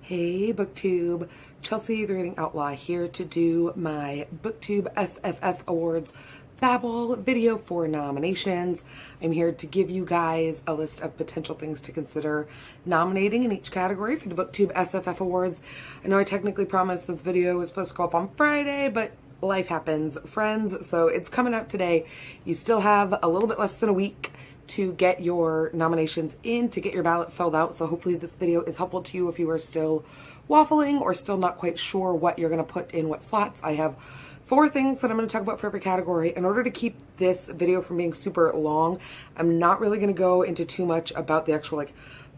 Hey BookTube, Chelsea the Reading Outlaw here to do my BookTube SFF Awards Babble video for nominations. I'm here to give you guys a list of potential things to consider nominating in each category for the BookTube SFF Awards. I know I technically promised this video was supposed to go up on Friday, but life happens, friends, so it's coming out today. You still have a little bit less than a week to get your nominations in, to get your ballot filled out. So hopefully this video is helpful to you if you are still waffling or still not quite sure what you're going to put in what slots. I have 4 things that I'm going to talk about for every category. In order to keep this video from being super long, I'm not really going to go into too much about the actual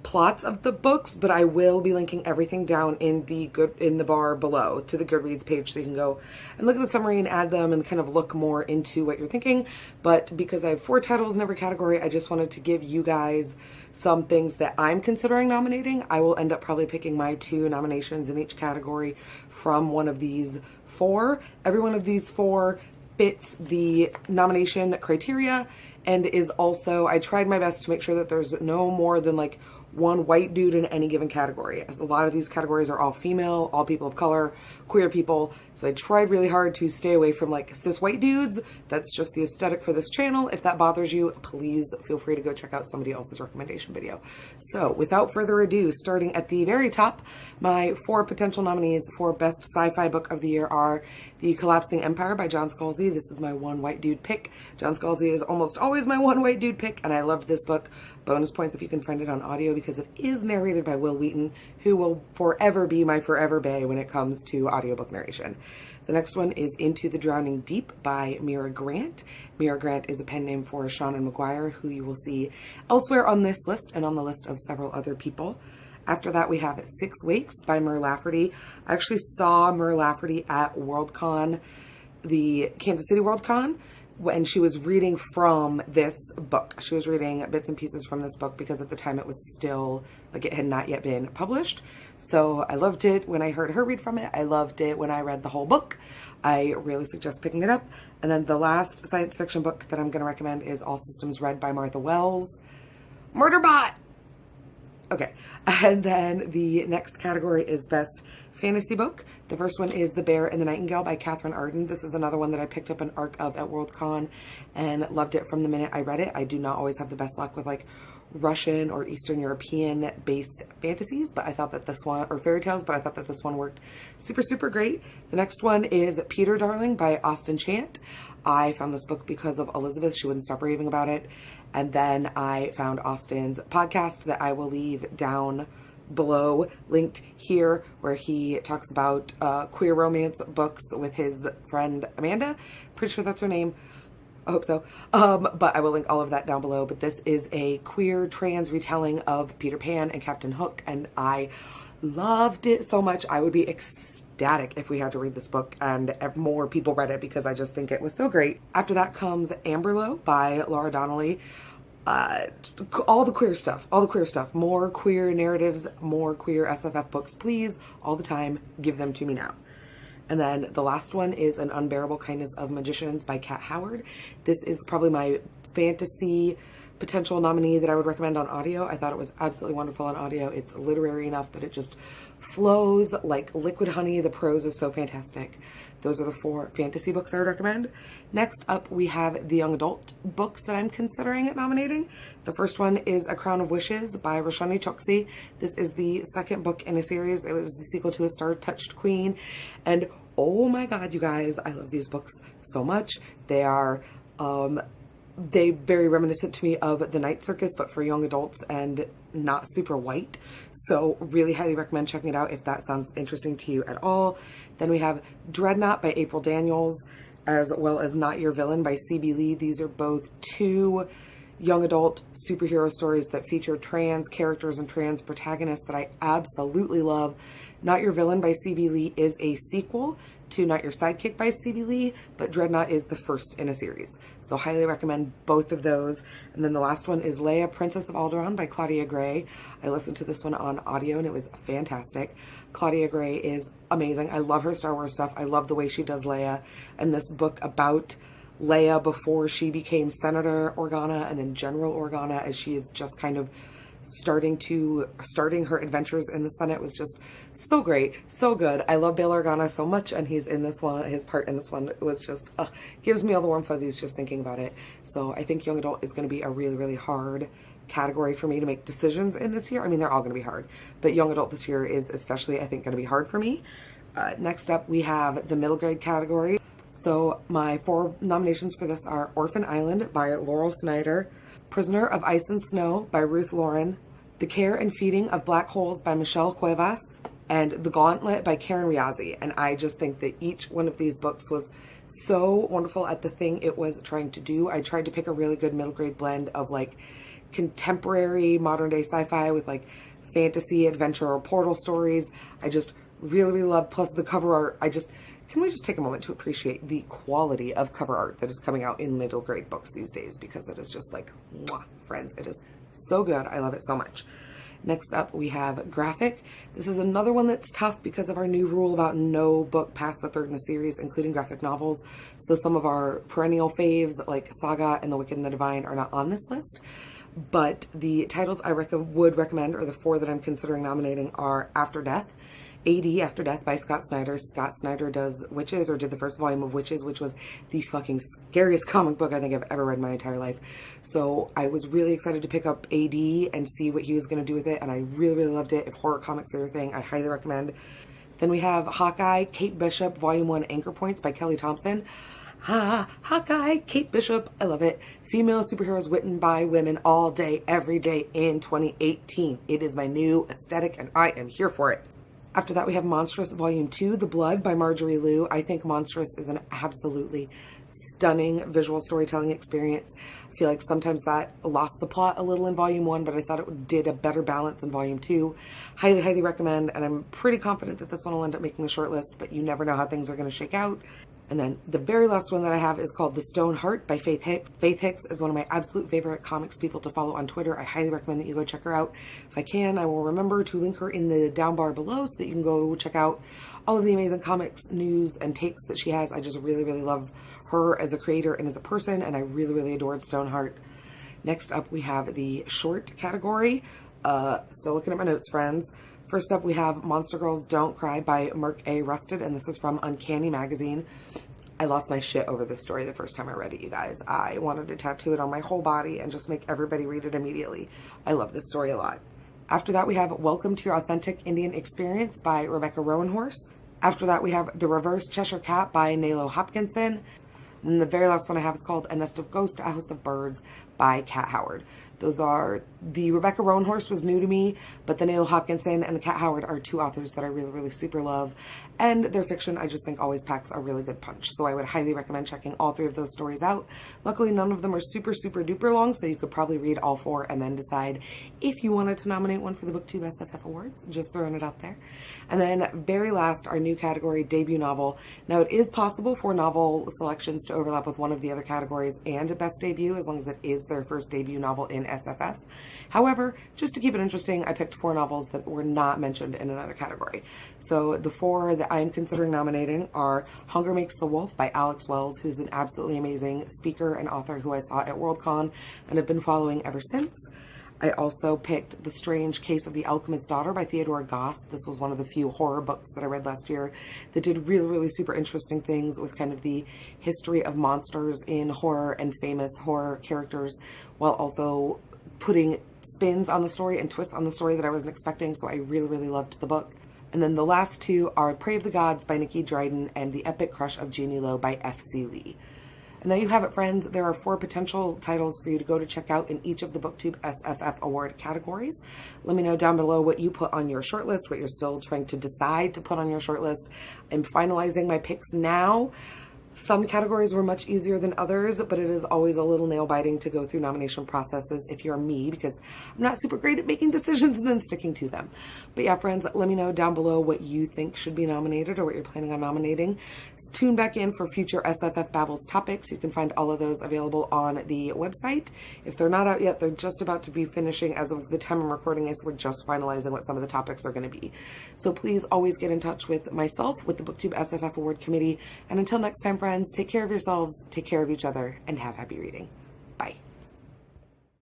plots of the books, but I will be linking everything down in the bar below to the Goodreads page, so you can go and look at the summary and add them and kind of look more into what you're thinking. But because I have 4 titles in every category, I just wanted to give you guys some things that I'm considering nominating. I will end up probably picking my 2 nominations in each category from one of these 4. Every one of these 4 fits the nomination criteria and is also, I tried my best to make sure that there's no more than one white dude in any given category, as a lot of these categories are all female, all people of color, queer people. So I tried really hard to stay away from cis white dudes. That's just the aesthetic for this channel. If that bothers you, please feel free to go check out somebody else's recommendation video. So without further ado, starting at the very top, my 4 potential nominees for best sci-fi book of the year are The Collapsing Empire by John Scalzi. This is my one white dude pick. John Scalzi is almost always my one white dude pick, and I loved this book. Bonus points if you can find it on audio, because it is narrated by Will Wheaton, who will forever be my forever bae when it comes to audiobook narration. The next one is Into the Drowning Deep by Mira Grant. Mira Grant is a pen name for Seanan McGuire, who you will see elsewhere on this list and on the list of several other people. After that, we have 6 Wakes by Mur Lafferty. I actually saw Mur Lafferty at WorldCon, the Kansas City WorldCon, when she was reading from this book. She was reading bits and pieces from this book because at the time it was still, it had not yet been published. So I loved it when I heard her read from it. I loved it when I read the whole book. I really suggest picking it up. And then the last science fiction book that I'm going to recommend is All Systems Red by Martha Wells. Murderbot! Okay, and then the next category is Best Fantasy Book. The first one is The Bear and the Nightingale by Catherine Arden. This is another one that I picked up an arc of at WorldCon and loved it from the minute I read it. I do not always have the best luck with Russian or Eastern European based fantasies, but I thought that this one, or fairy tales, but I thought that this one worked super, super great. The next one is Peter Darling by Austin Chant. I found this book because of Elizabeth. She wouldn't stop raving about it. And then I found Austin's podcast that I will leave down below, linked here, where he talks about queer romance books with his friend Amanda. Pretty sure that's her name. I hope so. But I will link all of that down below. But this is a queer trans retelling of Peter Pan and Captain Hook, and I loved it so much. I would be ecstatic if we had to read this book and more people read it, because I just think it was so great. After that comes Amberlow by Laura Donnelly. All the queer stuff, more queer narratives, more queer SFF books, please, all the time, give them to me now. And then the last one is An Unbearable Kindness of Magicians by Kat Howard. This is probably my fantasy potential nominee that I would recommend on audio. I thought it was absolutely wonderful on audio. It's literary enough that it just flows like liquid honey. The prose is so fantastic. Those are the 4 fantasy books I would recommend. Next up, we have the young adult books that I'm considering nominating. The first one is A Crown of Wishes by Roshani Chokshi. This is the 2nd book in a series. It was the sequel to A Star-Touched Queen. And oh my God, you guys, I love these books so much. They are, they very reminiscent to me of The Night Circus, but for young adults and not super white. So really highly recommend checking it out if that sounds interesting to you at all. Then we have Dreadnought by April Daniels, as well as Not Your Villain by C.B. Lee. These are both 2 young adult superhero stories that feature trans characters and trans protagonists that I absolutely love. Not Your Villain by C.B. Lee is a sequel to Not Your Sidekick by C.B. Lee, but Dreadnought is the first in a series. So highly recommend both of those. And then the last one is Leia, Princess of Alderaan by Claudia Gray. I listened to this one on audio and it was fantastic. Claudia Gray is amazing. I love her Star Wars stuff. I love the way she does Leia. And this book about Leia before she became Senator Organa and then General Organa, as she is just kind of starting her adventures in the Senate was just so great, so good. I love Bail Organa so much, and he's in this one. His part in this one was just gives me all the warm fuzzies just thinking about it. So I think young adult is going to be a really, really hard category for me to make decisions in this year. I mean, they're all going to be hard, but young adult this year is especially, I think, going to be hard for me. Next up, we have the middle grade category. So my 4 nominations for this are Orphan Island by Laurel Snyder, Prisoner of Ice and Snow by Ruth Lauren, The Care and Feeding of Black Holes by Michelle Cuevas, and The Gauntlet by Karen Riazi. And I just think that each one of these books was so wonderful at the thing it was trying to do. I tried to pick a really good middle grade blend of like contemporary modern day sci-fi with like fantasy, adventure, or portal stories. I just really, really love, plus the cover art. Can we just take a moment to appreciate the quality of cover art that is coming out in middle grade books these days, because it is just like, mwah, friends, it is so good. I love it so much. Next up, we have graphic. This is another one that's tough because of our new rule about no book past the 3rd in a series, including graphic novels. So some of our perennial faves like Saga and The Wicked and the Divine are not on this list. But the titles I would recommend, or the 4 that I'm considering nominating, are After Death, AD After Death by Scott Snyder. Scott Snyder does Witches, or did the first volume of Witches, which was the fucking scariest comic book I think I've ever read in my entire life. So I was really excited to pick up AD and see what he was going to do with it, and I really, really loved it. If horror comics are your thing, I highly recommend. Then we have Hawkeye, Kate Bishop, Volume 1, Anchor Points by Kelly Thompson. Hawkeye, Kate Bishop, I love it. Female superheroes written by women all day, every day in 2018. It is my new aesthetic, and I am here for it. After that, we have Monstrous Volume 2, The Blood by Marjorie Liu. I think Monstrous is an absolutely stunning visual storytelling experience. I feel like sometimes that lost the plot a little in Volume 1, but I thought it did a better balance in Volume 2. Highly, highly recommend, and I'm pretty confident that this one will end up making the short list, but you never know how things are going to shake out. And then the very last one that I have is called The Stone Heart by Faith Hicks. Faith Hicks is one of my absolute favorite comics people to follow on Twitter. I highly recommend that you go check her out. If I can, I will remember to link her in the down bar below so that you can go check out all of the amazing comics, news, and takes that she has. I just really, really love her as a creator and as a person, and I really, really adored Stoneheart. Next up, we have the short category. Still looking at my notes, friends. First up, we have Monster Girls Don't Cry by Mark A. Rusted, and this is from Uncanny Magazine. I lost my shit over this story the first time I read it, you guys. I wanted to tattoo it on my whole body and just make everybody read it immediately. I love this story a lot. After that, we have Welcome to Your Authentic Indian Experience by Rebecca Rowanhorse. After that, we have The Reverse Cheshire Cat by Nalo Hopkinson. And the very last one I have is called A Nest of Ghosts, A House of Birds by Kat Howard. Those are, the Rebecca Rowanhorse was new to me, but the Nalo Hopkinson and the Kat Howard are 2 authors that I really, really super love. And their fiction, I just think, always packs a really good punch. So I would highly recommend checking all 3 of those stories out. Luckily, none of them are super, super duper long, so you could probably read all 4 and then decide if you wanted to nominate one for the BookTube SFF Awards. Just throwing it out there. And then very last, our new category, debut novel. Now, it is possible for novel selections to overlap with one of the other categories and a best debut, as long as it is their first debut novel in SFF. However, just to keep it interesting, I picked 4 novels that were not mentioned in another category. So the 4 that I'm considering nominating are Hunger Makes the Wolf by Alex Wells, who's an absolutely amazing speaker and author who I saw at Worldcon and have been following ever since. I also picked The Strange Case of the Alchemist's Daughter by Theodore Goss. This was one of the few horror books that I read last year that did really, really super interesting things with kind of the history of monsters in horror and famous horror characters, while also putting spins on the story and twists on the story that I wasn't expecting. So I really, really loved the book. And then the last 2 are Prey of the Gods by Nikki Dryden and The Epic Crush of Jeannie Lowe by F.C. Lee. And there you have it, friends. There are 4 potential titles for you to go to check out in each of the BookTube SFF Award categories. Let me know down below what you put on your shortlist, what you're still trying to decide to put on your shortlist. I'm finalizing my picks now. Some categories were much easier than others, but it is always a little nail-biting to go through nomination processes if you're me, because I'm not super great at making decisions and then sticking to them. But yeah, friends, let me know down below what you think should be nominated or what you're planning on nominating. Tune back in for future SFF Babbles topics. You can find all of those available on the website. If they're not out yet, they're just about to be finishing. As of the time I'm recording this, we're just finalizing what some of the topics are going to be. So please always get in touch with myself, with the BookTube SFF Award Committee. And until next time, friends, take care of yourselves, take care of each other, and have happy reading. Bye.